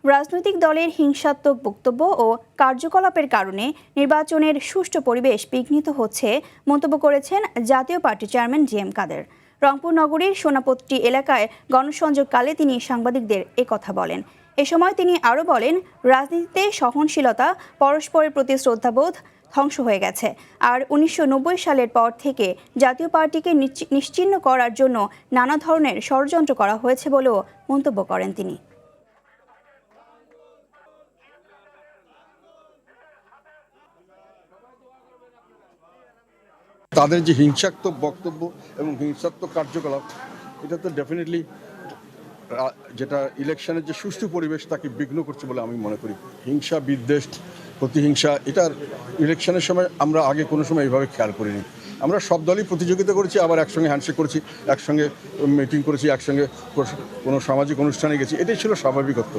রাজনৈতিক দলের হিংসাত্মক বক্তব্য ও কার্যকলাপের কারণে নির্বাচনের সুষ্ঠু পরিবেশ বিঘ্নিত হচ্ছে মন্তব্য করেছেন জাতীয় পার্টি চেয়ারম্যান জি এম কাদের। রংপুর নগরীর সোনাপট্টি এলাকায় গণসংযোগকালে তিনি সাংবাদিকদের একথা বলেন। এ সময় তিনি আরও বলেন, রাজনীতিতে সহনশীলতা, পরস্পরের প্রতি শ্রদ্ধাবোধ ধ্বংস হয়ে গেছে। আর ১৯৯০ সালের পর থেকে জাতীয় পার্টিকে নিশ্চিহ্ন করার জন্য নানা ধরনের ষড়যন্ত্র করা হয়েছে বলেও মন্তব্য করেন তিনি। তাদের যে হিংসাত্মক বক্তব্য এবং হিংসাত্মক কার্যকলাপ, এটা তো ডেফিনেটলি যেটা ইলেকশনের যে সুষ্ঠু পরিবেশ তাকে বিঘ্ন করছে বলে আমি মনে করি। হিংসা, বিদ্বেষ, প্রতিহিংসা, এটার ইলেকশনের সময় আমরা আগে কোনো সময় এইভাবে খেয়াল করিনি। আমরা সব দলই প্রতিযোগিতা করেছি, আবার একসঙ্গে হ্যান্ডশেক করেছি, একসঙ্গে মিটিং করেছি, একসঙ্গে কোনো সামাজিক অনুষ্ঠানে গেছি, এটাই ছিল স্বাভাবিকত্ব।